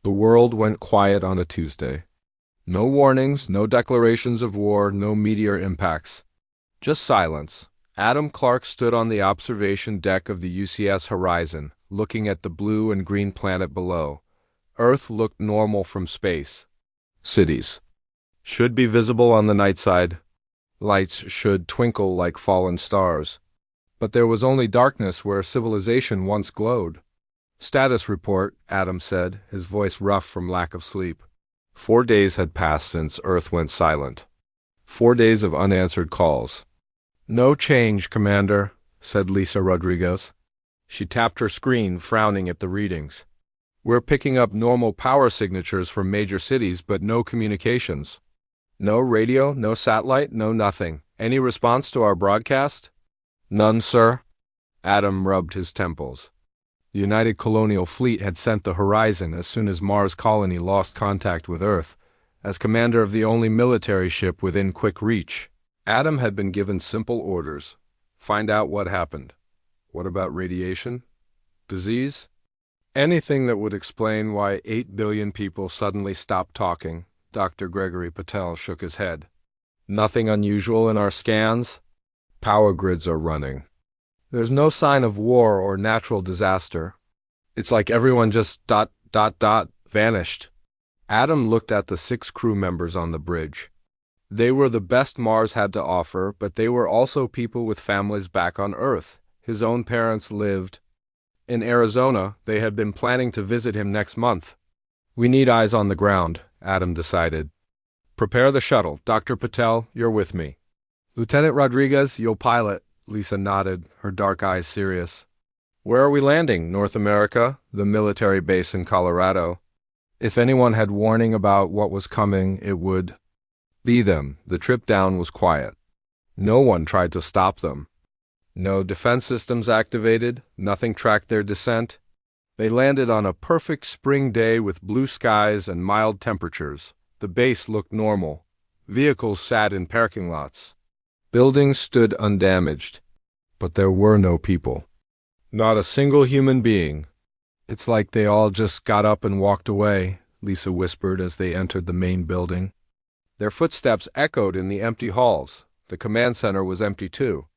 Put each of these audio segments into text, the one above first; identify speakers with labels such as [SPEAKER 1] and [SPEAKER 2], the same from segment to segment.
[SPEAKER 1] The world went quiet on a Tuesday. No warnings, no declarations of war, no meteor impacts. Just silence. Adam Clark stood on the observation deck of the UCS Horizon, looking at the blue and green planet below. Earth looked normal from space. Cities should be visible on the night side. Lights should twinkle like fallen stars. But there was only darkness where civilization once glowed. "Status report," Adam said, his voice rough from lack of sleep. 4 days had passed since Earth went silent. 4 days of unanswered calls. "No change, Commander," said Lisa Rodriguez. She tapped her screen, frowning at the readings. "We're picking up normal power signatures from major cities, but no communications. No radio, no satellite, no nothing. Any response to our broadcast?" "None, sir." Adam rubbed his temples. The United Colonial Fleet had sent the Horizon as soon as Mars Colony lost contact with Earth, as commander of the only military ship within quick reach. Adam had been given simple orders. Find out what happened. What about radiation? Disease? Anything that would explain why 8 billion people suddenly stopped talking. Dr. Gregory Patel shook his head. Nothing unusual in our scans? Power grids are running. There's no sign of war or natural disaster. It's like everyone just vanished. Adam looked at the 6 crew members on the bridge. They were the best Mars had to offer, but they were also people with families back on Earth. His own parents lived in Arizona. They had been planning to visit him next month. "We need eyes on the ground," Adam decided. "Prepare the shuttle. Dr. Patel, you're with me." "Lieutenant Rodriguez, you'll pilot." Lisa nodded, her dark eyes serious. "Where are we landing? North America? The military base in Colorado?" If anyone had warning about what was coming, it would be them. The trip down was quiet. No one tried to stop them. No defense systems activated, nothing tracked their descent. They landed on a perfect spring day with blue skies and mild temperatures. The base looked normal. Vehicles sat in parking lots. Buildings stood undamaged. But there were no people. Not a single human being. "It's like they all just got up and walked away," Lisa whispered as they entered the main building. Their footsteps echoed in the empty halls. The command center was empty too.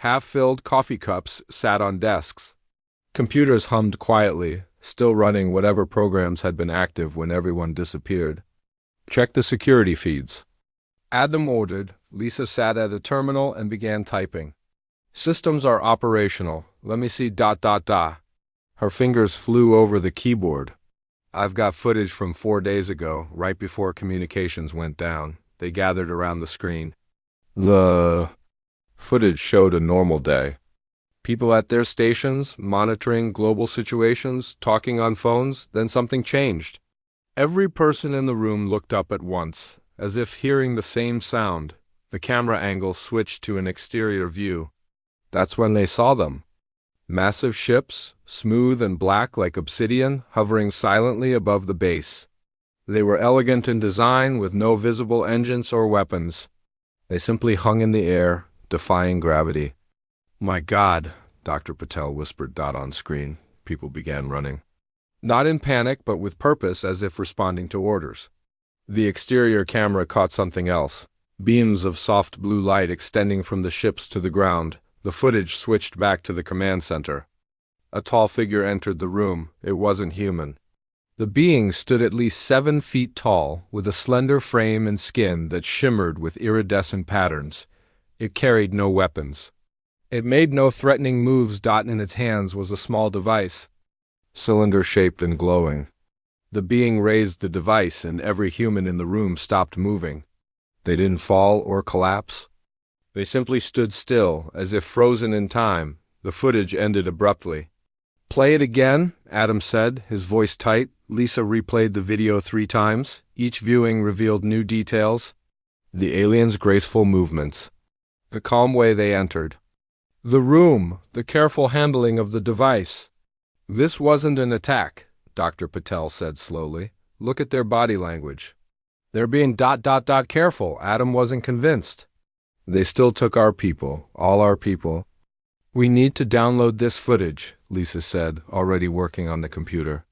[SPEAKER 1] Half-filled coffee cups sat on desks. Computers hummed quietly, still running whatever programs had been active when everyone disappeared. "Check the security feeds." Adam ordered. Lisa sat at a terminal and began typing. "Systems are operational. Let me see ... Her fingers flew over the keyboard. "I've got footage from 4 days ago, right before communications went down." They gathered around the screen. The footage showed a normal day. People at their stations, monitoring global situations, talking on phones. Then something changed. Every person in the room looked up at once, as if hearing the same sound. The camera angle switched to an exterior view. That's when they saw them. Massive ships, smooth and black like obsidian, hovering silently above the base. They were elegant in design, with no visible engines or weapons. They simply hung in the air, defying gravity. "My God," Dr. Patel whispered on screen. People began running. Not in panic, but with purpose, as if responding to orders. The exterior camera caught something else. Beams of soft blue light extending from the ships to the ground. The footage switched back to the command center. A tall figure entered the room. It wasn't human. The being stood at least 7 feet tall, with a slender frame and skin that shimmered with iridescent patterns. It carried no weapons. It made no threatening moves. In its hands was a small device, cylinder-shaped and glowing. The being raised the device, and every human in the room stopped moving. They didn't fall or collapse. They simply stood still, as if frozen in time. The footage ended abruptly. "Play it again," Adam said, his voice tight. Lisa replayed the video 3 times. Each viewing revealed new details. The aliens' graceful movements. The calm way they entered. The room, the careful handling of the device. "This wasn't an attack," Dr. Patel said slowly. "Look at their body language. They're being ... careful." Adam wasn't convinced. "They still took our people, all our people." "We need to download this footage," Lisa said, already working on the computer.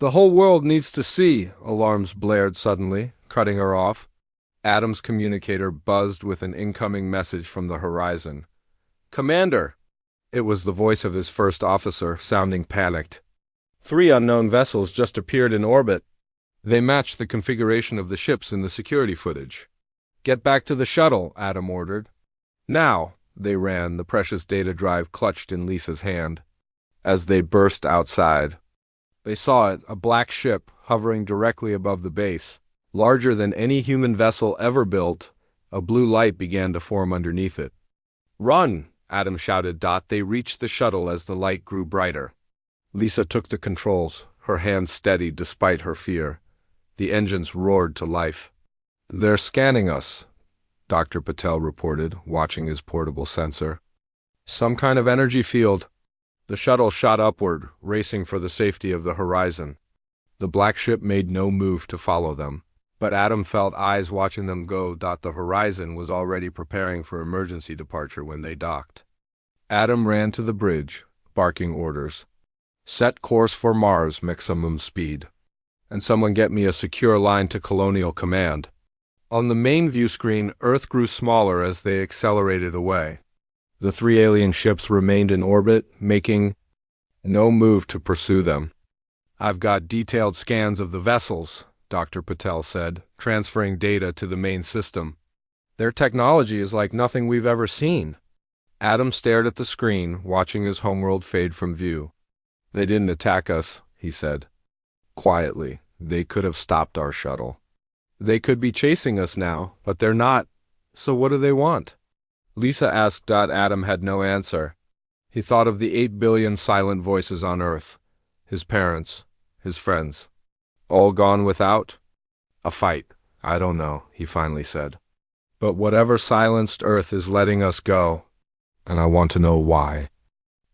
[SPEAKER 1] The whole world needs to see, alarms blared suddenly, cutting her off. Adam's communicator buzzed with an incoming message from the horizon. Commander! It was the voice of his first officer, sounding panicked. 3 unknown vessels just appeared in orbit. They matched the configuration of the ships in the security footage. Get back to the shuttle, Adam ordered. Now, they ran, the precious data drive clutched in Lisa's hand. As they burst outside, they saw it, a black ship hovering directly above the base. Larger than any human vessel ever built, a blue light began to form underneath it. Run! Adam shouted. They reached the shuttle as the light grew brighter. Lisa took the controls, her hands steady despite her fear. The engines roared to life. They're scanning us, Dr. Patel reported, watching his portable sensor. Some kind of energy field. The shuttle shot upward, racing for the safety of the horizon. The black ship made no move to follow them, but Adam felt eyes watching them go. The horizon was already preparing for emergency departure when they docked. Adam ran to the bridge, barking orders. Set course for Mars, maximum speed. And someone get me a secure line to Colonial Command. On the main view screen, Earth grew smaller as they accelerated away. The 3 alien ships remained in orbit, making no move to pursue them. I've got detailed scans of the vessels, Dr. Patel said, transferring data to the main system. Their technology is like nothing we've ever seen. Adam stared at the screen, watching his homeworld fade from view. They didn't attack us, he said. Quietly, they could have stopped our shuttle. They could be chasing us now, but they're not. So what do they want? Lisa asked. Adam had no answer. He thought of the 8 billion silent voices on Earth. His parents, his friends. All gone without? A fight. I don't know, he finally said. But whatever silenced Earth is letting us go, and I want to know why.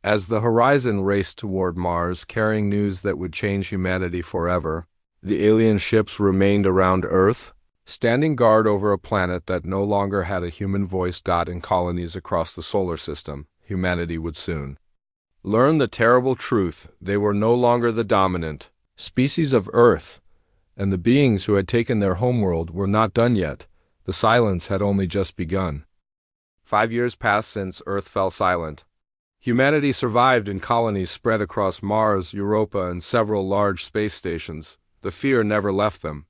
[SPEAKER 1] As the horizon raced toward Mars, carrying news that would change humanity forever, the alien ships remained around Earth, standing guard over a planet that no longer had a human voice. In colonies across the solar system, humanity would soon learn the terrible truth. They were no longer the dominant species of Earth, and the beings who had taken their homeworld were not done yet. The silence had only just begun. 5 years passed since Earth fell silent. Humanity survived in colonies spread across Mars, Europa, and several large space stations. The fear never left them.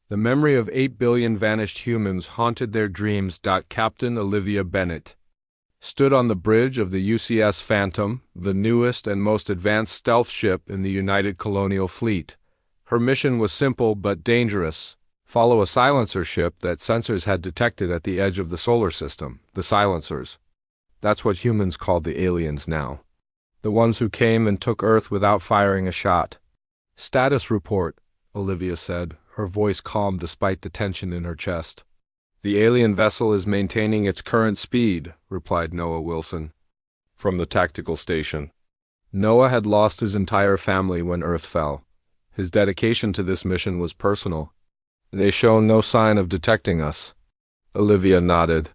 [SPEAKER 1] The memory of 8 billion vanished humans haunted their dreams. Captain Olivia Bennett stood on the bridge of the UCS Phantom, the newest and most advanced stealth ship in the United Colonial Fleet. Her mission was simple but dangerous. Follow a silencer ship that sensors had detected at the edge of the solar system, the silencers. That's what humans called the aliens now. The ones who came and took Earth without firing a shot. Status report, Olivia said, her voice calm despite the tension in her chest. The alien vessel is maintaining its current speed, replied Noah Wilson, from the tactical station. Noah had lost his entire family when Earth fell. His dedication to this mission was personal. They show no sign of detecting us. Olivia nodded.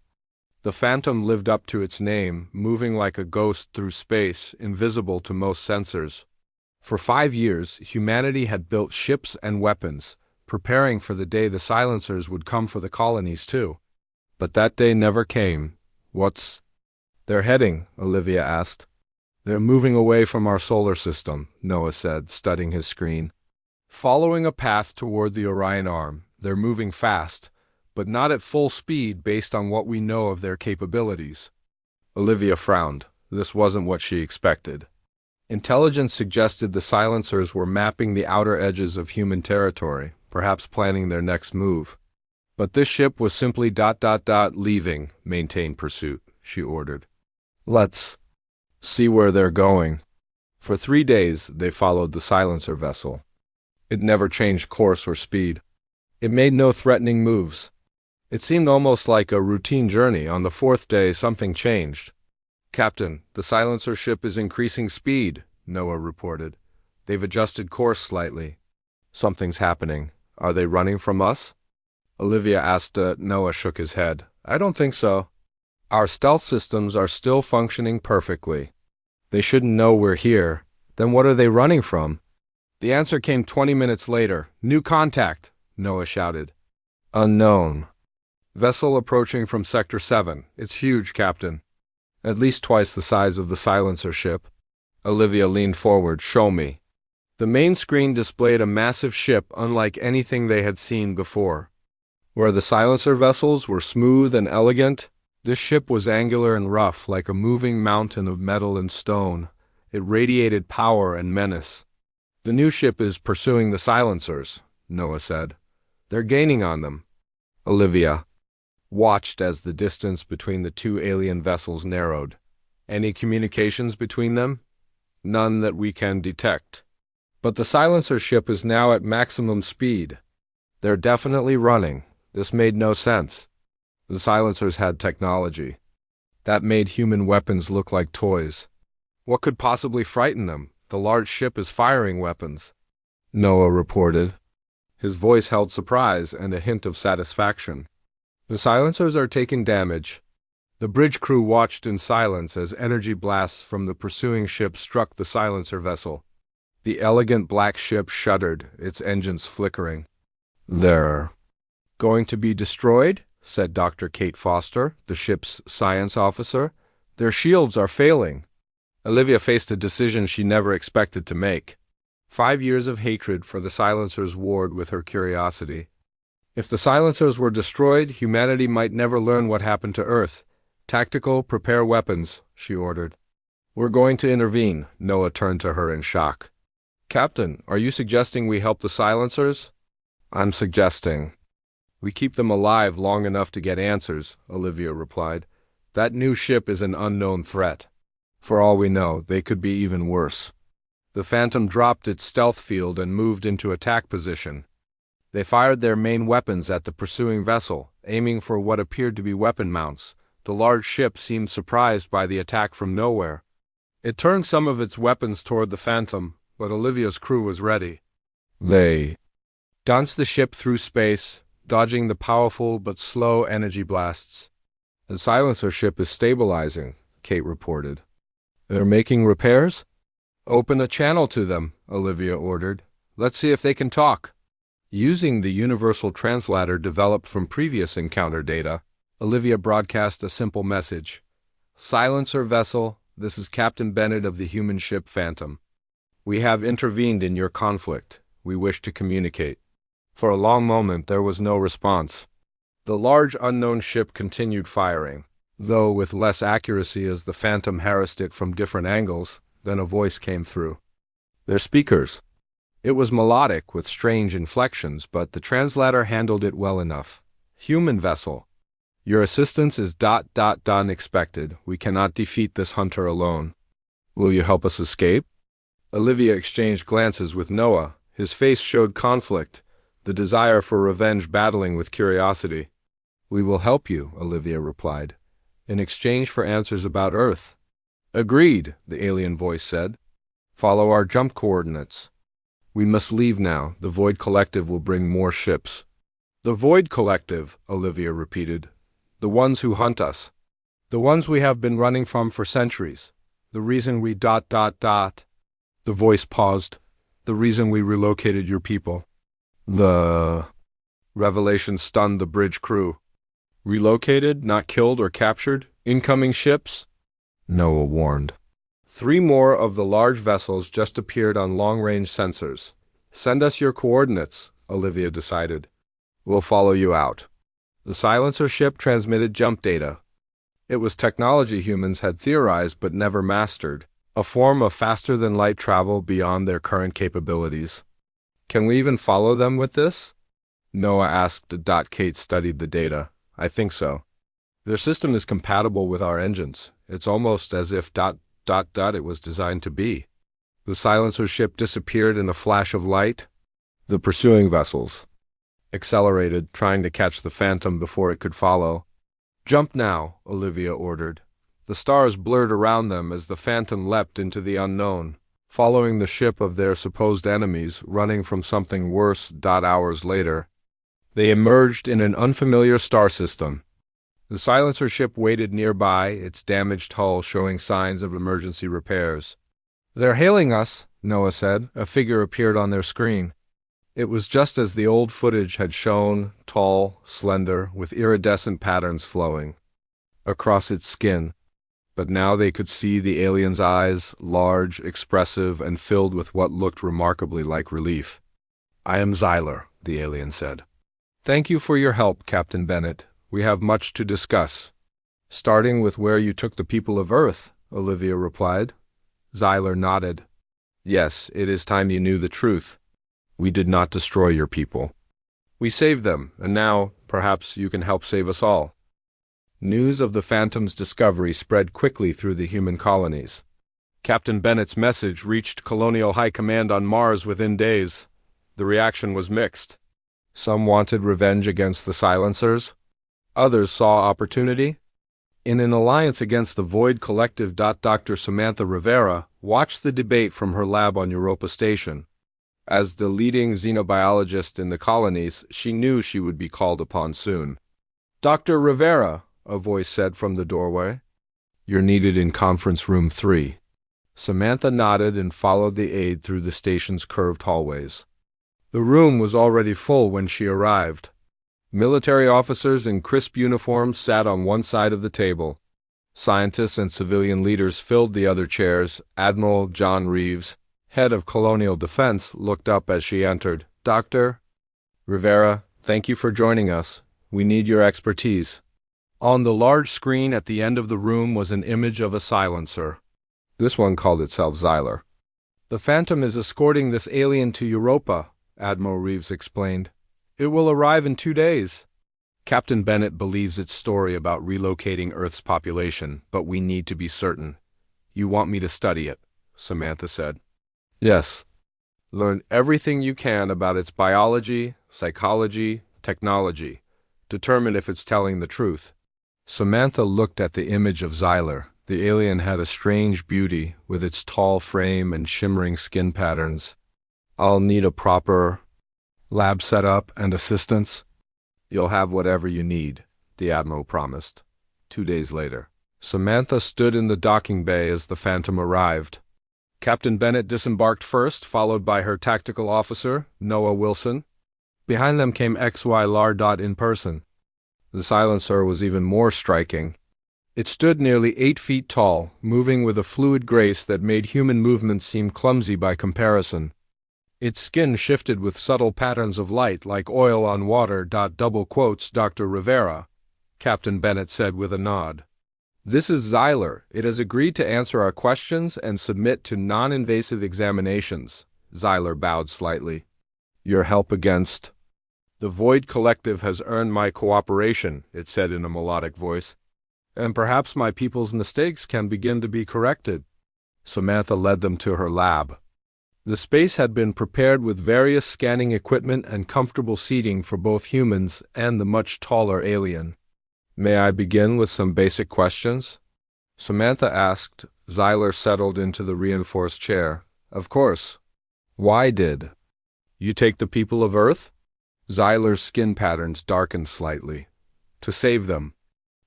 [SPEAKER 1] The Phantom lived up to its name, moving like a ghost through space, invisible to most sensors. For 5 years, humanity had built ships and weapons, preparing for the day the silencers would come for the colonies too. But that day never came. What's they're heading? Olivia asked. They're moving away from our solar system, Noah said, studying his screen. Following a path toward the Orion Arm, they're moving fast, but not at full speed based on what we know of their capabilities. Olivia frowned. This wasn't what she expected. Intelligence suggested the silencers were mapping the outer edges of human territory, perhaps planning their next move. But this ship was simply ... leaving, maintain pursuit, she ordered. Let's see where they're going. For 3 days, they followed the silencer vessel. It never changed course or speed. It made no threatening moves. It seemed almost like a routine journey. On the 4th day, something changed. Captain, the silencer ship is increasing speed, Noah reported. They've adjusted course slightly. Something's happening. Are they running from us? Olivia asked. Noah shook his head. I don't think so. Our stealth systems are still functioning perfectly. They shouldn't know we're here. Then what are they running from? The answer came 20 minutes later. New contact, Noah shouted. Unknown. Vessel approaching from Sector 7. It's huge, Captain. At least twice the size of the silencer ship. Olivia leaned forward. Show me. The main screen displayed a massive ship unlike anything they had seen before. Where the silencer vessels were smooth and elegant, this ship was angular and rough, like a moving mountain of metal and stone. It radiated power and menace. The new ship is pursuing the silencers, Noah said. They're gaining on them. Olivia watched as the distance between the two alien vessels narrowed. Any communications between them? None that we can detect. But the silencer ship is now at maximum speed. They're definitely running. This made no sense. The silencers had technology. That made human weapons look like toys. What could possibly frighten them? The large ship is firing weapons, Noah reported. His voice held surprise and a hint of satisfaction. The silencers are taking damage. The bridge crew watched in silence as energy blasts from the pursuing ship struck the silencer vessel. The elegant black ship shuddered, its engines flickering. They're going to be destroyed, said Dr. Kate Foster, the ship's science officer. Their shields are failing. Olivia faced a decision she never expected to make. 5 years of hatred for the silencers warred with her curiosity. If the silencers were destroyed, humanity might never learn what happened to Earth. Tactical, prepare weapons, she ordered. We're going to intervene, Noah turned to her in shock. Captain, are you suggesting we help the silencers? I'm suggesting we keep them alive long enough to get answers, Olivia replied. That new ship is an unknown threat. For all we know, they could be even worse. The Phantom dropped its stealth field and moved into attack position. They fired their main weapons at the pursuing vessel, aiming for what appeared to be weapon mounts. The large ship seemed surprised by the attack from nowhere. It turned some of its weapons toward the Phantom, but Olivia's crew was ready. They danced the ship through space, dodging the powerful but slow energy blasts. The silencer ship is stabilizing, Kate reported. They're making repairs? Open a channel to them, Olivia ordered. Let's see if they can talk. Using the universal translator developed from previous encounter data, Olivia broadcast a simple message. Silencer vessel, this is Captain Bennett of the human ship Phantom. We have intervened in your conflict. We wish to communicate. For a long moment there was no response. The large unknown ship continued firing, though with less accuracy as the Phantom harassed it from different angles. Then a voice came through. They're speakers. It was melodic with strange inflections, but the translator handled it well enough. Human vessel. Your assistance is ... expected. We cannot defeat this hunter alone. Will you help us escape? Olivia exchanged glances with Noah. His face showed conflict, the desire for revenge battling with curiosity. We will help you, Olivia replied, in exchange for answers about Earth. Agreed, the alien voice said. Follow our jump coordinates. We must leave now. The Void Collective will bring more ships. The Void Collective, Olivia repeated. The ones who hunt us. The ones we have been running from for centuries. The reason we ... The voice paused. The reason we relocated your people. The revelation stunned the bridge crew. Relocated, not killed or captured? Incoming ships? Noah warned. 3 more of the large vessels just appeared on long-range sensors. Send us your coordinates, Olivia decided. We'll follow you out. The silencer ship transmitted jump data. It was technology humans had theorized but never mastered, a form of faster-than-light travel beyond their current capabilities. Can we even follow them with this? Noah asked. Kate studied the data. I think so. Their system is compatible with our engines. It's almost as if ... it was designed to be. The silencer ship disappeared in a flash of light. The pursuing vessels accelerated, trying to catch the Phantom before it could follow. Jump now, Olivia ordered. The stars blurred around them as the Phantom leapt into the unknown, following the ship of their supposed enemies, running from something worse. Hours later, they emerged in an unfamiliar star system. The silencer ship waited nearby, its damaged hull showing signs of emergency repairs. They're hailing us, Noah said. A figure appeared on their screen. It was just as the old footage had shown, tall, slender, with iridescent patterns flowing across its skin. But now they could see the alien's eyes, large, expressive, and filled with what looked remarkably like relief. "I am Xyler," the alien said. "Thank you for your help, Captain Bennett. We have much to discuss." "Starting with where you took the people of Earth," Olivia replied. Xyler nodded. "Yes, it is time you knew the truth. We did not destroy your people. We saved them, and now, perhaps, you can help save us all." News of the Phantom's discovery spread quickly through the human colonies. Captain Bennett's message reached Colonial High Command on Mars within days. The reaction was mixed. Some wanted revenge against the Silencers. Others saw opportunity. In an alliance against the Void Collective, Dr. Samantha Rivera watched the debate from her lab on Europa Station. As the leading xenobiologist in the colonies, she knew she would be called upon soon. "Dr. Rivera," a voice said from the doorway. "You're needed in Conference Room 3. Samantha nodded and followed the aide through the station's curved hallways. The room was already full when she arrived. Military officers in crisp uniforms sat on one side of the table. Scientists and civilian leaders filled the other chairs. Admiral John Reeves, head of Colonial Defense, looked up as she entered. "Dr. Rivera, thank you for joining us. We need your expertise." On the large screen at the end of the room was an image of a silencer. This one called itself Xyler. "The Phantom is escorting this alien to Europa," Admiral Reeves explained. "It will arrive in 2 days. Captain Bennett believes its story about relocating Earth's population, but we need to be certain. You want me to study it," Samantha said. "Yes. Learn everything you can about its biology, psychology, technology. Determine if it's telling the truth." Samantha looked at the image of Xyler. The alien had a strange beauty, with its tall frame and shimmering skin patterns. "I'll need a proper lab setup and assistance." "You'll have whatever you need," the Admiral promised. 2 days later, Samantha stood in the docking bay as the Phantom arrived. Captain Bennett disembarked first, followed by her tactical officer, Noah Wilson. Behind them came XY Lardot in person. The silencer was even more striking. It stood nearly 8 feet tall, moving with a fluid grace that made human movements seem clumsy by comparison. Its skin shifted with subtle patterns of light like oil on water. "Dr. Rivera," Captain Bennett said with a nod. "This is Xyler. It has agreed to answer our questions and submit to non-invasive examinations." Xyler bowed slightly. "Your help against the Void Collective has earned my cooperation," it said in a melodic voice. "And perhaps my people's mistakes can begin to be corrected." Samantha led them to her lab. The space had been prepared with various scanning equipment and comfortable seating for both humans and the much taller alien. "May I begin with some basic questions?" Samantha asked. Xyler settled into the reinforced chair. "Of course. Why did you take the people of Earth?" Xyler's skin patterns darkened slightly. "To save them.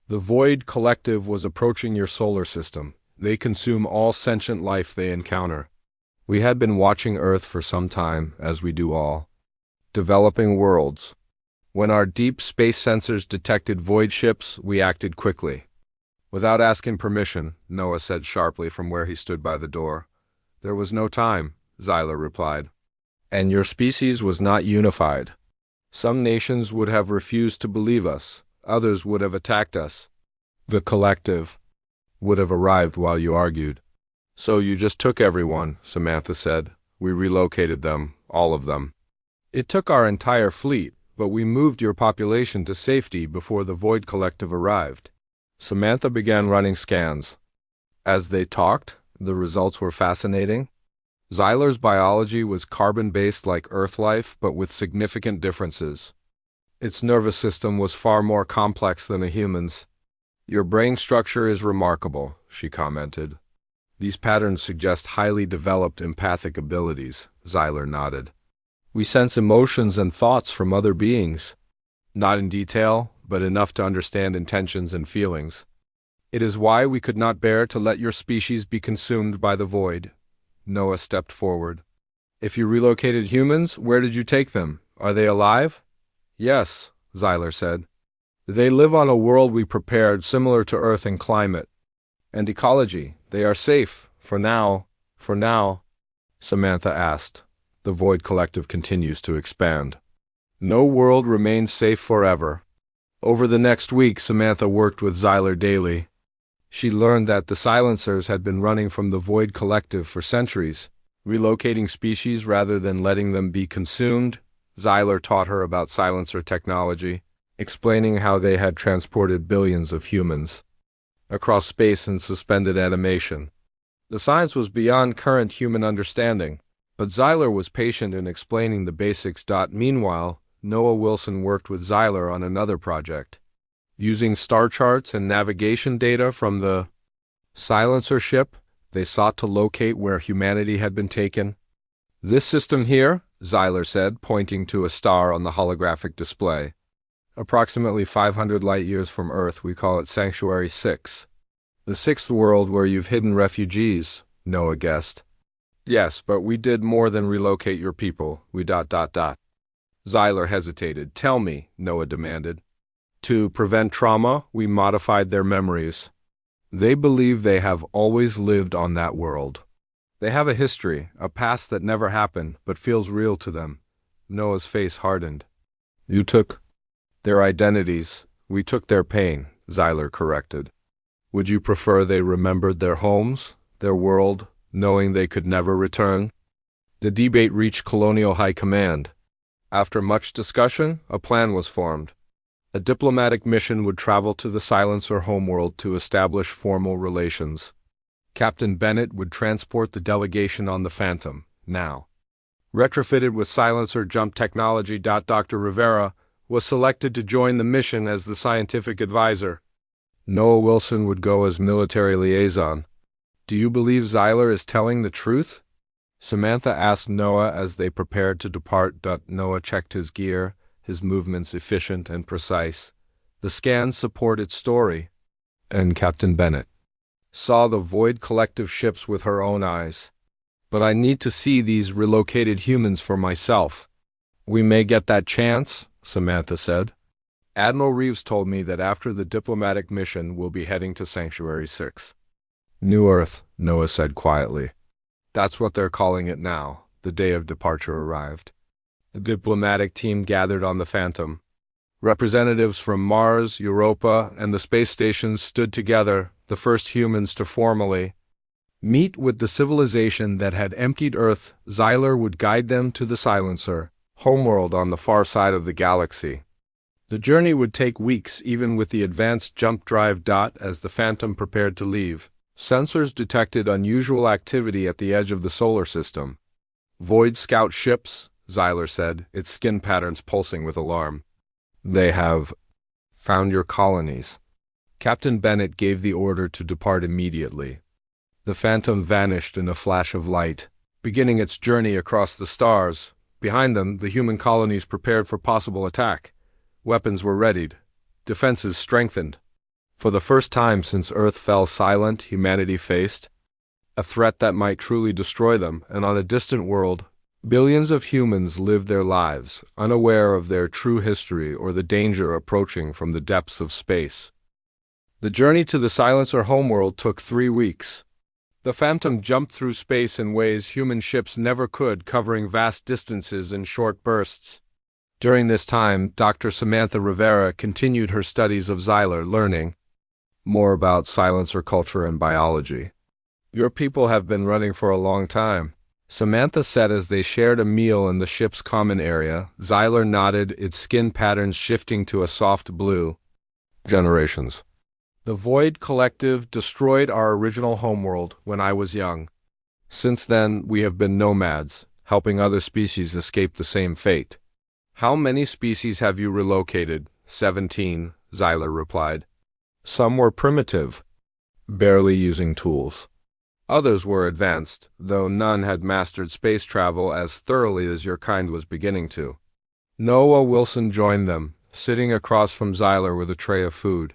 [SPEAKER 1] The Void Collective was approaching your solar system. They consume all sentient life they encounter. We had been watching Earth for some time, as we do all developing worlds. When our deep space sensors detected void ships, we acted quickly." "Without asking permission," Noah said sharply from where he stood by the door. "There was no time," Xyler replied. "And your species was not unified. Some nations would have refused to believe us. Others would have attacked us. The collective would have arrived while you argued. So you just took everyone," Samantha said. "We relocated them, all of them. It took our entire fleet, but we moved your population to safety before the Void Collective arrived." Samantha began running scans. As they talked, the results were fascinating. Xyler's biology was carbon-based like Earth life, but with significant differences. Its nervous system was far more complex than a human's. "Your brain structure is remarkable," she commented. "These patterns suggest highly developed empathic abilities," Xyler nodded. "We sense emotions and thoughts from other beings. Not in detail, but enough to understand intentions and feelings. It is why we could not bear to let your species be consumed by the void. Noah stepped forward. If you relocated humans, where did you take them? Are they alive? Yes, Xyler said. They live on a world we prepared similar to Earth in climate and ecology. They are safe, for now. For now, Samantha asked. The Void Collective continues to expand. No world remains safe forever. Over the next week, Samantha worked with Xyler daily. She learned that the silencers had been running from the Void Collective for centuries, relocating species rather than letting them be consumed. Xyler taught her about silencer technology, explaining how they had transported billions of humans across space in suspended animation. The science was beyond current human understanding, but Xyler was patient in explaining the basics. Meanwhile, Noah Wilson worked with Xyler on another project. Using star charts and navigation data from the silencer ship, they sought to locate where humanity had been taken. This system here, Xyler said, pointing to a star on the holographic display. Approximately 500 light-years from Earth, we call it Sanctuary 6. The sixth world where you've hidden refugees, Noah guessed. Yes, but we did more than relocate your people, Xyler hesitated. Tell me, Noah demanded. To prevent trauma, we modified their memories. They believe they have always lived on that world. They have a history, a past that never happened, but feels real to them. Noah's face hardened. You took their identities. We took their pain, Xyler corrected. Would you prefer they remembered their homes, their world, knowing they could never return? The debate reached Colonial High Command. After much discussion, a plan was formed. A diplomatic mission would travel to the Silencer homeworld to establish formal relations. Captain Bennett would transport the delegation on the Phantom, now retrofitted with Silencer jump technology. Dr. Rivera was selected to join the mission as the scientific advisor. Noah Wilson would go as military liaison. Do you believe Xyler is telling the truth? Samantha asked Noah as they prepared to depart. Noah checked his gear, his movements efficient and precise. The scans supported story. And Captain Bennett saw the Void Collective ships with her own eyes. But I need to see these relocated humans for myself. We may get that chance, Samantha said. Admiral Reeves told me that after the diplomatic mission, we'll be heading to Sanctuary 6. New Earth, Noah said quietly. That's what they're calling it now. The day of departure arrived. The diplomatic team gathered on the Phantom. Representatives from Mars, Europa, and the space stations stood together, the first humans to formally meet with the civilization that had emptied Earth. Xyler would guide them to the Silencer, homeworld on the far side of the galaxy. The journey would take weeks, even with the advanced jump drive. As the Phantom prepared to leave, sensors detected unusual activity at the edge of the solar system. Void Scout ships, Xyler said, its skin patterns pulsing with alarm. They have found your colonies. Captain Bennett gave the order to depart immediately. The Phantom vanished in a flash of light, beginning its journey across the stars. Behind them, the human colonies prepared for possible attack. Weapons were readied, defenses strengthened. For the first time since Earth fell silent, humanity faced a threat that might truly destroy them, and on a distant world, billions of humans lived their lives, unaware of their true history or the danger approaching from the depths of space. The journey to the Silencer homeworld took 3 weeks. The Phantom jumped through space in ways human ships never could, covering vast distances in short bursts. During this time, Dr. Samantha Rivera continued her studies of Xyler, learning more about Silencer culture and biology. Your people have been running for a long time, Samantha said as they shared a meal in the ship's common area. Xyler nodded, its skin patterns shifting to a soft blue. Generations. The Void Collective destroyed our original homeworld when I was young. Since then, we have been nomads, helping other species escape the same fate. How many species have you relocated? 17, Xyler replied. Some were primitive, barely using tools. Others were advanced, though none had mastered space travel as thoroughly as your kind was beginning to. Noah Wilson joined them, sitting across from Xyler with a tray of food.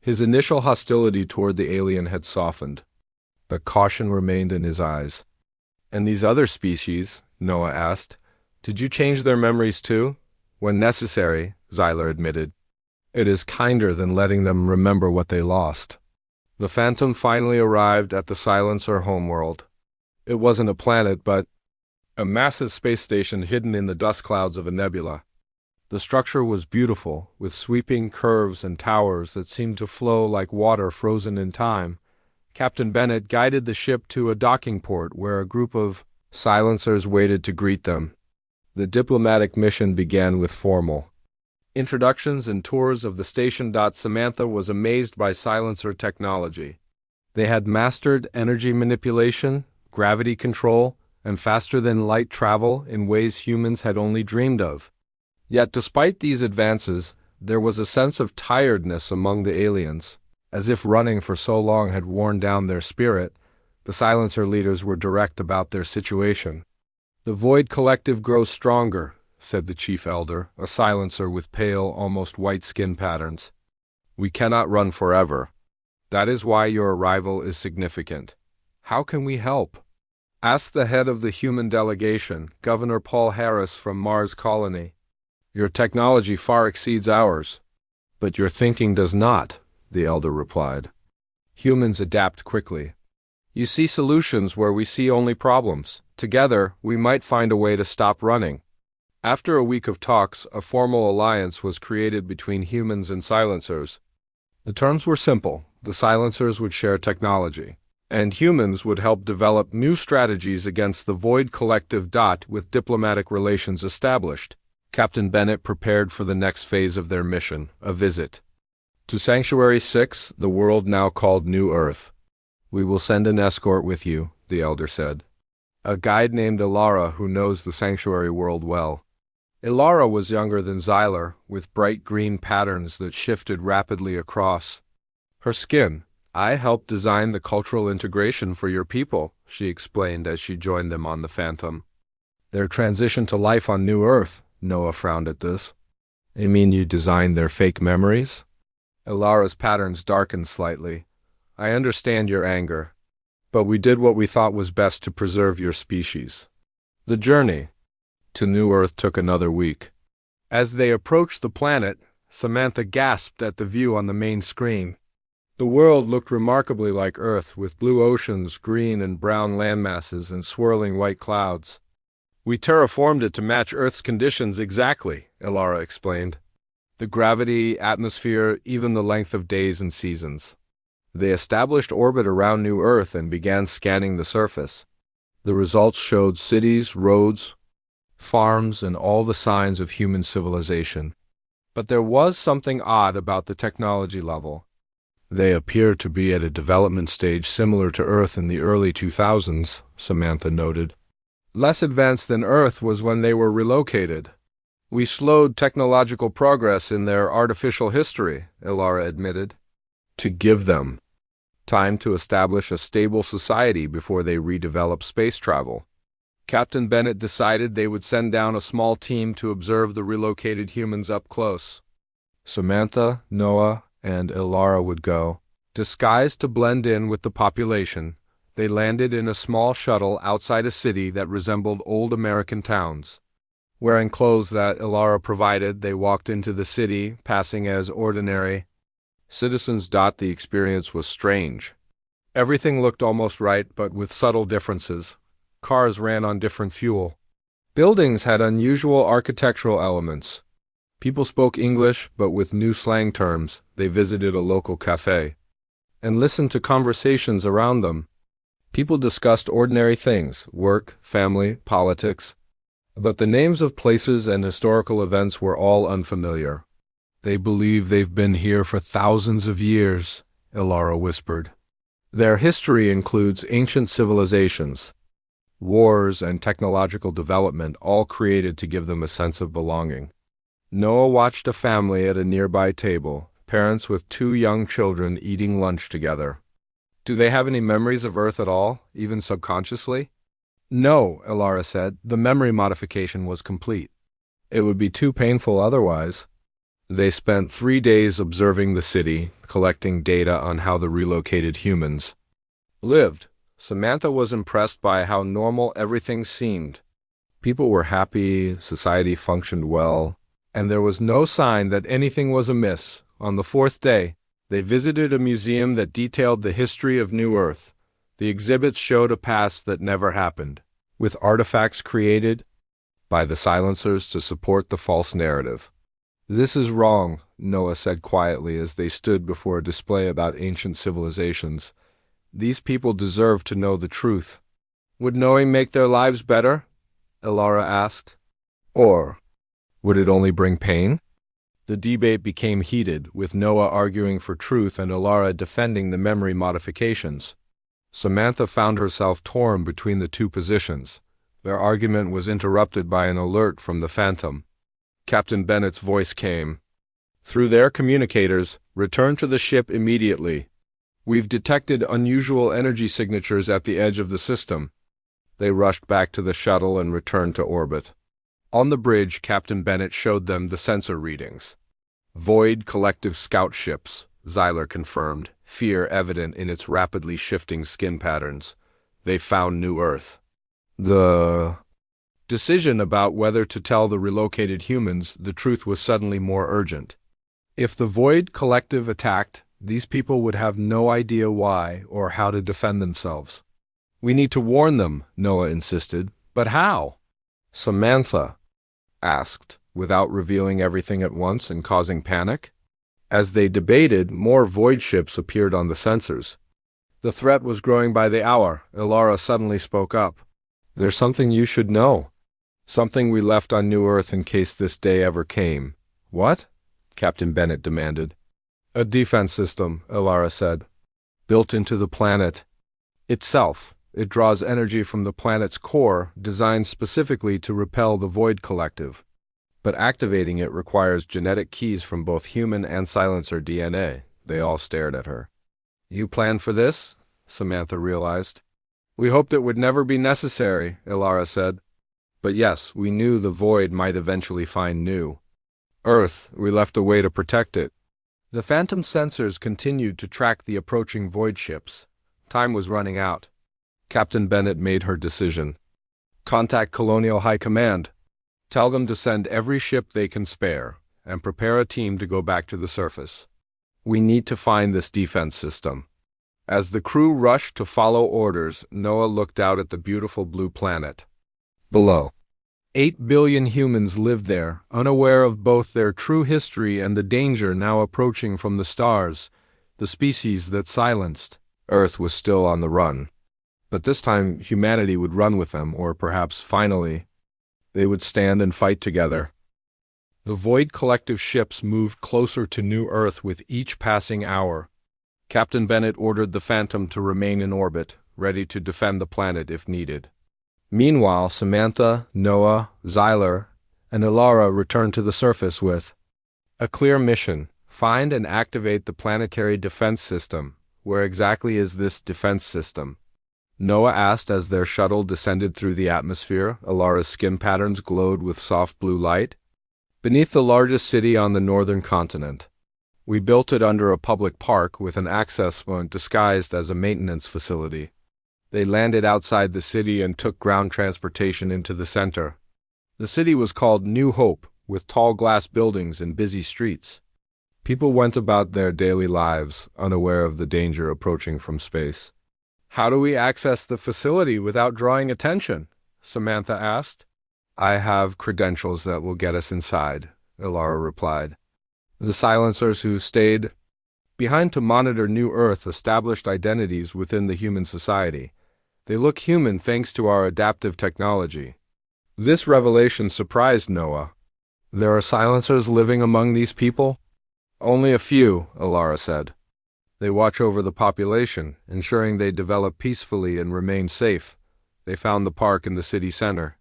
[SPEAKER 1] His initial hostility toward the alien had softened, but caution remained in his eyes. And these other species, Noah asked, did you change their memories too? When necessary, Xyler admitted. It is kinder than letting them remember what they lost. The Phantom finally arrived at the Silencer homeworld. It wasn't a planet, but a massive space station hidden in the dust clouds of a nebula. The structure was beautiful, with sweeping curves and towers that seemed to flow like water frozen in time. Captain Bennett guided the ship to a docking port where a group of Silencers waited to greet them. The diplomatic mission began with formal introductions and tours of the station. Samantha was amazed by Silencer technology. They had mastered energy manipulation, gravity control, and faster-than-light travel in ways humans had only dreamed of. Yet despite these advances, there was a sense of tiredness among the aliens. As if running for so long had worn down their spirit, the Silencer leaders were direct about their situation. The Void Collective grows stronger, said the Chief Elder, a Silencer with pale, almost white skin patterns. We cannot run forever. That is why your arrival is significant. How can we help? Asked the head of the human delegation, Governor Paul Harris from Mars Colony. Your technology far exceeds ours. But your thinking does not, the Elder replied. Humans adapt quickly. You see solutions where we see only problems. Together, we might find a way to stop running. After a week of talks, a formal alliance was created between humans and Silencers. The terms were simple. The Silencers would share technology, and humans would help develop new strategies against the Void Collective. With diplomatic relations established, Captain Bennett prepared for the next phase of their mission, a visit to Sanctuary 6, the world now called New Earth. We will send an escort with you, the Elder said. A guide named Ilara who knows the Sanctuary world well. Ilara was younger than Xyler, with bright green patterns that shifted rapidly across her skin. I helped design the cultural integration for your people, she explained as she joined them on the Phantom. Their transition to life on New Earth, Noah frowned at this. You mean you designed their fake memories? Ilara's patterns darkened slightly. I understand your anger, but we did what we thought was best to preserve your species. The journey to New Earth took another week. As they approached the planet, Samantha gasped at the view on the main screen. The world looked remarkably like Earth, with blue oceans, green and brown landmasses, and swirling white clouds. We terraformed it to match Earth's conditions exactly, Ilara explained. The gravity, atmosphere, even the length of days and seasons. They established orbit around New Earth and began scanning the surface. The results showed cities, roads, farms, and all the signs of human civilization. But there was something odd about the technology level. They appeared to be at a development stage similar to Earth in the early 2000s, Samantha noted. Less advanced than Earth was when they were relocated. We slowed technological progress in their artificial history, Ilara admitted, to give them time to establish a stable society before they redevelop space travel. Captain Bennett decided they would send down a small team to observe the relocated humans up close. Samantha, Noah, and Ilara would go. Disguised to blend in with the population, they landed in a small shuttle outside a city that resembled old American towns. Wearing clothes that Ilara provided, they walked into the city, passing as ordinary citizens. The experience was strange. Everything looked almost right, but with subtle differences. Cars ran on different fuel. Buildings had unusual architectural elements. People spoke English, but with new slang terms. They visited a local cafe and listened to conversations around them. People discussed ordinary things, work, family, politics, but the names of places and historical events were all unfamiliar. They believe they've been here for thousands of years, Ilara whispered. Their history includes ancient civilizations, wars, and technological development, all created to give them a sense of belonging. Noah watched a family at a nearby table, parents with 2 young children eating lunch together. Do they have any memories of Earth at all, even subconsciously? No, Ilara said. The memory modification was complete. It would be too painful otherwise. They spent 3 days observing the city, collecting data on how the relocated humans lived. Samantha was impressed by how normal everything seemed. People were happy, society functioned well, and there was no sign that anything was amiss. On the fourth day, they visited a museum that detailed the history of New Earth. The exhibits showed a past that never happened, with artifacts created by the silencers to support the false narrative. "This is wrong," Noah said quietly as they stood before a display about ancient civilizations. "These people deserve to know the truth." "Would knowing make their lives better?" Elara asked. "Or would it only bring pain?" The debate became heated, with Noah arguing for truth and Elara defending the memory modifications. Samantha found herself torn between the two positions. Their argument was interrupted by an alert from the Phantom. Captain Bennett's voice came. "Through their communicators, return to the ship immediately. We've detected unusual energy signatures at the edge of the system." They rushed back to the shuttle and returned to orbit. On the bridge, Captain Bennett showed them the sensor readings. "Void collective scout ships," Zyler confirmed, fear evident in its rapidly shifting skin patterns. "They found New Earth." The decision about whether to tell the relocated humans the truth was suddenly more urgent. If the Void collective attacked, these people would have no idea why or how to defend themselves. "We need to warn them," Noah insisted. "But how?" Samantha asked, without revealing everything at once and causing panic. As they debated, more Void ships appeared on the sensors. The threat was growing by the hour. Elara suddenly spoke up. "There's something you should know. Something we left on New Earth in case this day ever came." "What?" Captain Bennett demanded. "A defense system," Elara said. "Built into the planet itself. It draws energy from the planet's core, designed specifically to repel the Void collective. But activating it requires genetic keys from both human and silencer DNA." They all stared at her. "You planned for this?" Samantha realized. "We hoped it would never be necessary," Elara said. "But yes, we knew the Void might eventually find New Earth. We left a way to protect it." The Phantom sensors continued to track the approaching Void ships. Time was running out. Captain Bennett made her decision. "Contact Colonial High Command. Tell them to send every ship they can spare, and prepare a team to go back to the surface. We need to find this defense system." As the crew rushed to follow orders, Noah looked out at the beautiful blue planet. Below, 8 billion humans lived there, unaware of both their true history and the danger now approaching from the stars, the species that silenced. Earth was still on the run. But this time humanity would run with them, or perhaps, finally, they would stand and fight together. The Void collective ships moved closer to New Earth with each passing hour. Captain Bennett ordered the Phantom to remain in orbit, ready to defend the planet if needed. Meanwhile, Samantha, Noah, Zyler, and Elara returned to the surface with a clear mission: find and activate the planetary defense system. "Where exactly is this defense system?" Noah asked as their shuttle descended through the atmosphere. Elara's skin patterns glowed with soft blue light. "Beneath the largest city on the northern continent. We built it under a public park with an access point disguised as a maintenance facility." They landed outside the city and took ground transportation into the center. The city was called New Hope, with tall glass buildings and busy streets. People went about their daily lives, unaware of the danger approaching from space. "How do we access the facility without drawing attention?" Samantha asked. "I have credentials that will get us inside," Elara replied. The silencers who stayed behind to monitor New Earth established identities within the human society. They look human thanks to our adaptive technology. This revelation surprised Noah. "There are silencers living among these people?" "Only a few," Elara said. "They watch over the population, ensuring they develop peacefully and remain safe." They found the park in the city center.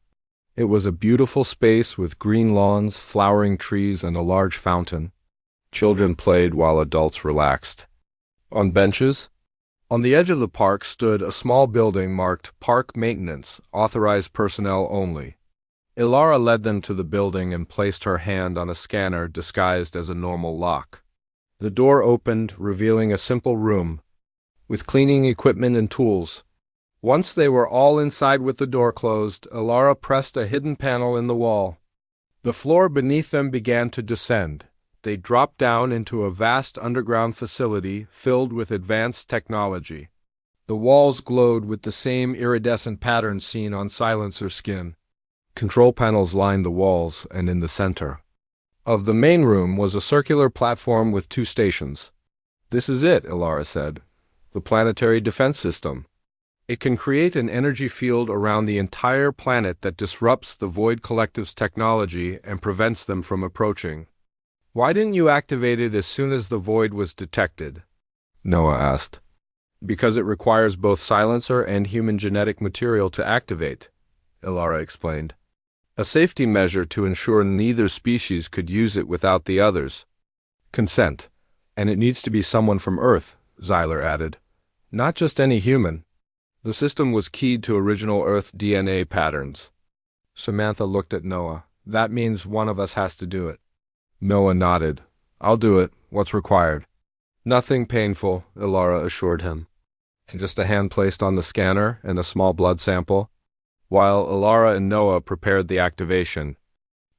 [SPEAKER 1] It was a beautiful space with green lawns, flowering trees, and a large fountain. Children played while adults relaxed. On benches, on the edge of the park stood a small building marked Park Maintenance, Authorized Personnel Only. Elara led them to the building and placed her hand on a scanner disguised as a normal lock. The door opened, revealing a simple room with cleaning equipment and tools. Once they were all inside with the door closed, Alara pressed a hidden panel in the wall. The floor beneath them began to descend. They dropped down into a vast underground facility filled with advanced technology. The walls glowed with the same iridescent patterns seen on silencer skin. Control panels lined the walls, and in the center of the main room was a circular platform with 2 stations. "This is it," Alara said. "The planetary defense system. It can create an energy field around the entire planet that disrupts the Void Collective's technology and prevents them from approaching." "Why didn't you activate it as soon as the Void was detected?" Noah asked. "Because it requires both silencer and human genetic material to activate," Alara explained. "A safety measure to ensure neither species could use it without the others." "Consent. And it needs to be someone from Earth," Xyler added. "Not just any human." The system was keyed to original Earth DNA patterns. Samantha looked at Noah. "That means one of us has to do it." Noah nodded. "I'll do it. What's required?" "Nothing painful," Alara assured him. "And just a hand placed on the scanner and a small blood sample." While Alara and Noah prepared the activation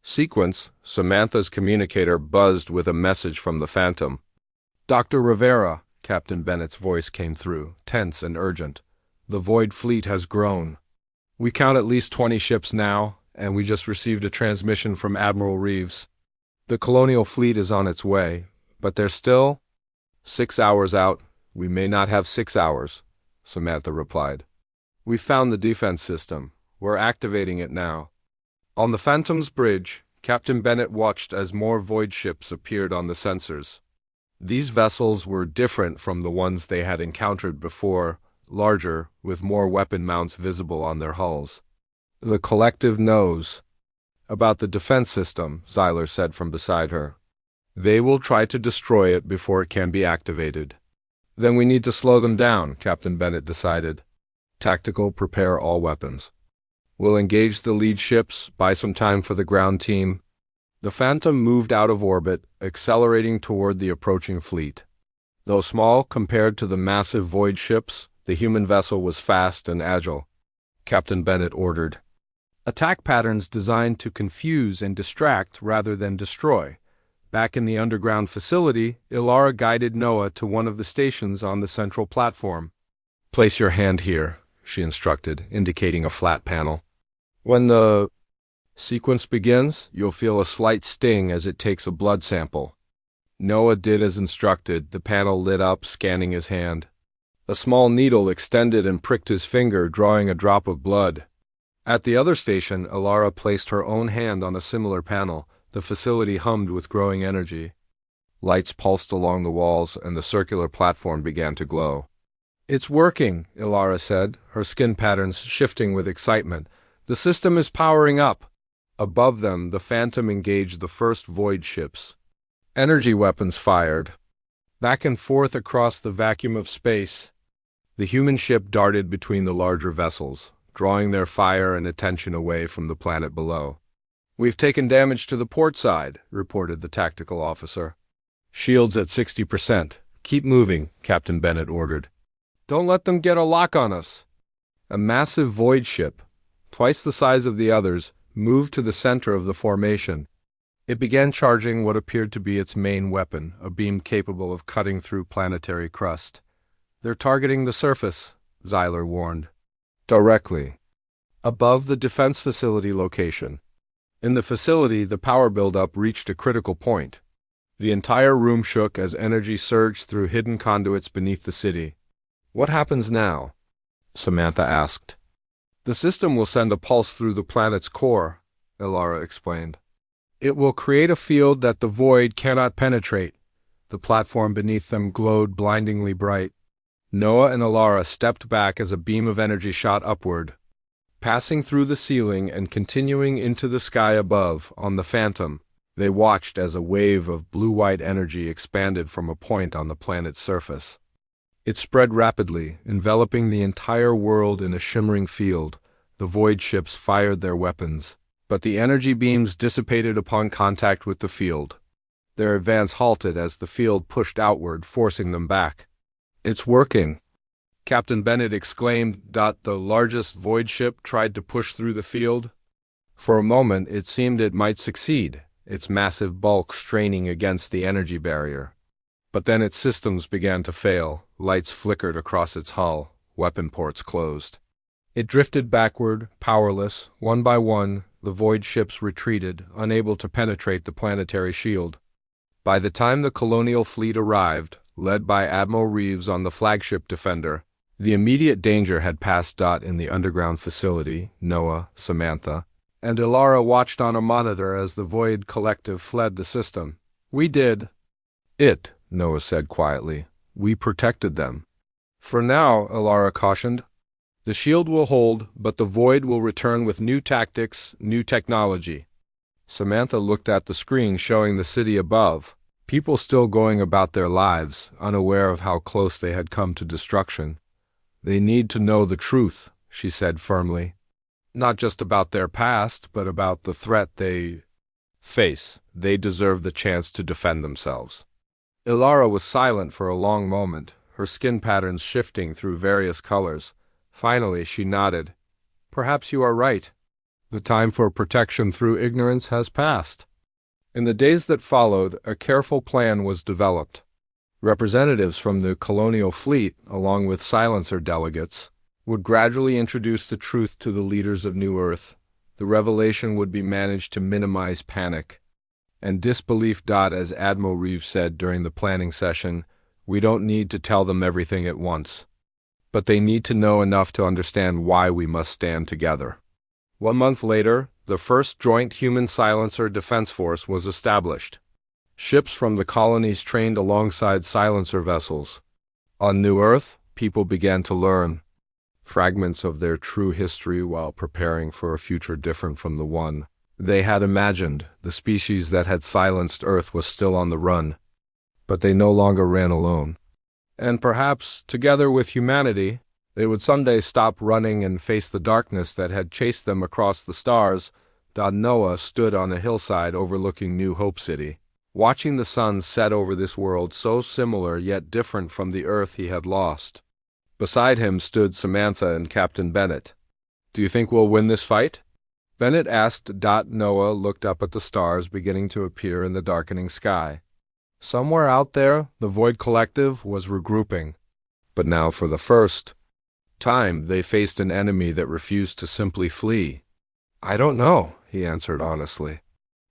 [SPEAKER 1] sequence, Samantha's communicator buzzed with a message from the Phantom. "Dr. Rivera," Captain Bennett's voice came through, tense and urgent. "The Void Fleet has grown. We count at least 20 ships now, and we just received a transmission from Admiral Reeves. The Colonial Fleet is on its way, but they're still 6 hours out. We may not have 6 hours," Samantha replied. "We found the defense system. We're activating it now." On the Phantom's bridge, Captain Bennett watched as more Void ships appeared on the sensors. These vessels were different from the ones they had encountered before, larger, with more weapon mounts visible on their hulls. "The Collective knows about the defense system," Xyler said from beside her. "They will try to destroy it before it can be activated." "Then we need to slow them down," Captain Bennett decided. "Tactical, prepare all weapons. We'll engage the lead ships, buy some time for the ground team." The Phantom moved out of orbit, accelerating toward the approaching fleet. Though small compared to the massive Void ships, the human vessel was fast and agile. Captain Bennett ordered attack patterns designed to confuse and distract rather than destroy. Back in the underground facility, Ilara guided Noah to one of the stations on the central platform. "Place your hand here," she instructed, indicating a flat panel. "When the sequence begins, you'll feel a slight sting as it takes a blood sample." Noah did as instructed. The panel lit up, scanning his hand. A small needle extended and pricked his finger, drawing a drop of blood. At the other station, Alara placed her own hand on a similar panel. The facility hummed with growing energy. Lights pulsed along the walls, and the circular platform began to glow. "It's working," Ilara said, her skin patterns shifting with excitement. "The system is powering up." Above them, the Phantom engaged the first Void ships. Energy weapons fired. Back and forth across the vacuum of space, the human ship darted between the larger vessels, drawing their fire and attention away from the planet below. "We've taken damage to the port side," reported the tactical officer. "Shields at 60%. Keep moving," Captain Bennett ordered. "Don't let them get a lock on us." A massive Void ship, twice the size of the others, moved to the center of the formation. It began charging what appeared to be its main weapon, a beam capable of cutting through planetary crust. "They're targeting the surface," Xyler warned. "Directly above the defense facility location." In the facility, the power buildup reached a critical point. The entire room shook as energy surged through hidden conduits beneath the city. "What happens now?" Samantha asked. "The system will send a pulse through the planet's core," Ilara explained. "It will create a field that the Void cannot penetrate." The platform beneath them glowed blindingly bright. Noah and Ilara stepped back as a beam of energy shot upward, passing through the ceiling and continuing into the sky above. On the Phantom, they watched as a wave of blue-white energy expanded from a point on the planet's surface. It spread rapidly, enveloping the entire world in a shimmering field. The Void ships fired their weapons, but the energy beams dissipated upon contact with the field. Their advance halted as the field pushed outward, forcing them back. "It's working," Captain Bennett exclaimed. The largest void ship tried to push through the field. For a moment it seemed it might succeed, its massive bulk straining against the energy barrier. But then its systems began to fail, lights flickered across its hull, weapon ports closed. It drifted backward, powerless. One by one, the void ships retreated, unable to penetrate the planetary shield. By the time the colonial fleet arrived, led by Admiral Reeves on the flagship Defender, the immediate danger had passed. In the underground facility, Noah, Samantha, and Ilara watched on a monitor as the Void Collective fled the system. "We did it," Noah said quietly. "We protected them." "For now," Ilara cautioned. "The shield will hold, but the Void will return with new tactics, new technology." Samantha looked at the screen showing the city above, people still going about their lives, unaware of how close they had come to destruction. "They need to know the truth," she said firmly. "Not just about their past, but about the threat they face. They deserve the chance to defend themselves." Ilara was silent for a long moment, her skin patterns shifting through various colors. Finally, she nodded. "Perhaps you are right. The time for protection through ignorance has passed." In the days that followed, a careful plan was developed. Representatives from the colonial fleet, along with silencer delegates, would gradually introduce the truth to the leaders of New Earth. The revelation would be managed to minimize panic and disbelief. As Admiral Reeves said during the planning session, "We don't need to tell them everything at once, but they need to know enough to understand why we must stand together." 1 month later, the first joint human silencer defense force was established. Ships from the colonies trained alongside silencer vessels. On New Earth, people began to learn fragments of their true history while preparing for a future different from the one they had imagined. The species that had silenced Earth was still on the run, but they no longer ran alone. And perhaps, together with humanity, they would someday stop running and face the darkness that had chased them across the stars. Noah stood on a hillside overlooking New Hope City, watching the sun set over this world so similar yet different from the Earth he had lost. Beside him stood Samantha and Captain Bennett. "Do you think we'll win this fight?" Bennett asked. Noah looked up at the stars beginning to appear in the darkening sky. Somewhere out there, the Void Collective was regrouping. But now, for the first time, they faced an enemy that refused to simply flee. "I don't know," he answered honestly.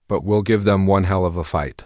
[SPEAKER 1] "But we'll give them one hell of a fight."